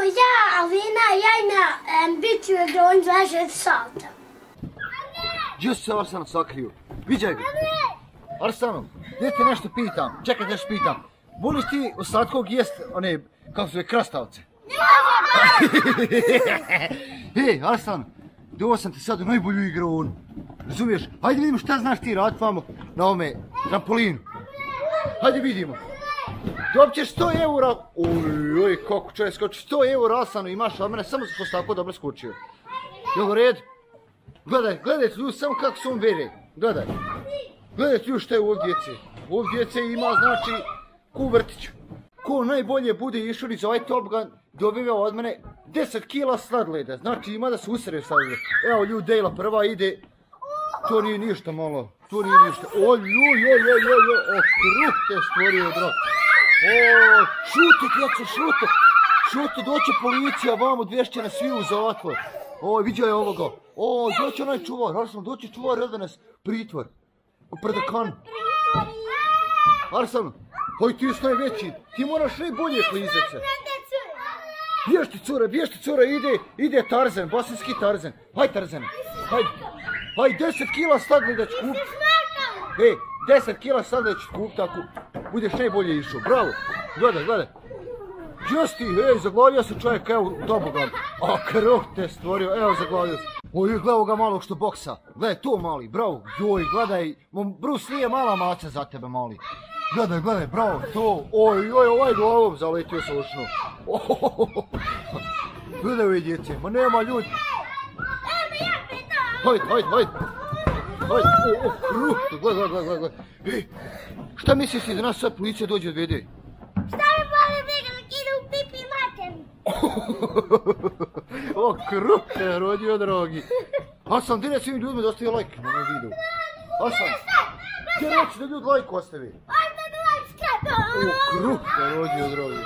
ja, Alina, jajna, bit ću on 20 sata. Gdje su se Arsana sakriju? Viđaj ga. Arsano, gdje te nešto pitam? Čekaj, nešto pitam. Voliš ti od slatkog jest one, kako su je, krastavce? Hej, Arsan, doveo sam te sad u najbolju igronu. Razumiješ? Hajde vidimo šta znaš ti radit vamo na ovome trampolinu. Hajde vidimo. Dobit ćeš 100 eura. Oj, kako čovjek skoči. 100 eura, Arsano, imaš od mene, samo sam tako dobro skočio. Jel u redu? Gledaj ljudi, samo kako se on vede. Gledaj. Gledajte ljudi šta je ovdje djece. Ovdje djece ima, znači, ku vrtiću. Ko najbolje bude išao iz ovaj Top Gun, dobiva od mene 10 kila sladoleda. Znači ima da se usere sladoled. Evo ljudi, Dejla prva ide. To nije ništa malo. To nije ništa. O kruh te stvorio, bro. O, šute djeco, šute. Šute, doće policija, vamo dvješće na svi u zatvor. O, vidio je ovoga. O, doće onaj čuvar, Arsan, doće čuvar, rada nas pritvor. U Prdakan. Arsan, hoj ti si najveći, ti moraš najbolje klizat se. Bježti cura, ide Tarzan, bosanski Tarzan. Haj Tarzane, hajde. Haj, 10 kila sladoleda ću kupit. Ej, 10 kila sladoleda ću kupit ako budeš najbolje išao. Bravo, gledaj. Justi, ej, zaglavio se čovjek, evo u tobogan. A krv te stvorio, evo zaglavio se. Oj, gledaj ga malog što boksa. Gledaj to mali, bravo. Joj, gledaj, Bruce Lee je mala maca za tebe mali. Gledaj, bravo, to. Oj, ovaj glavom zaletio se ušno. Gledaj ovi djece, ma nema ljudi. Hajde. O, kruh, gledaj. Ej, šta misliš da nas sad policija dođe odvede? Šta mi boli briga da ide u pipi mater? O, kruh te rodio, drogi. Hasan, gdje svim ljudima da ostavi like na ovom videu? Hasan, gdje reći da ljudi like ostavi? Ajde mi like skrepo! O, kruh te rodio, drogi.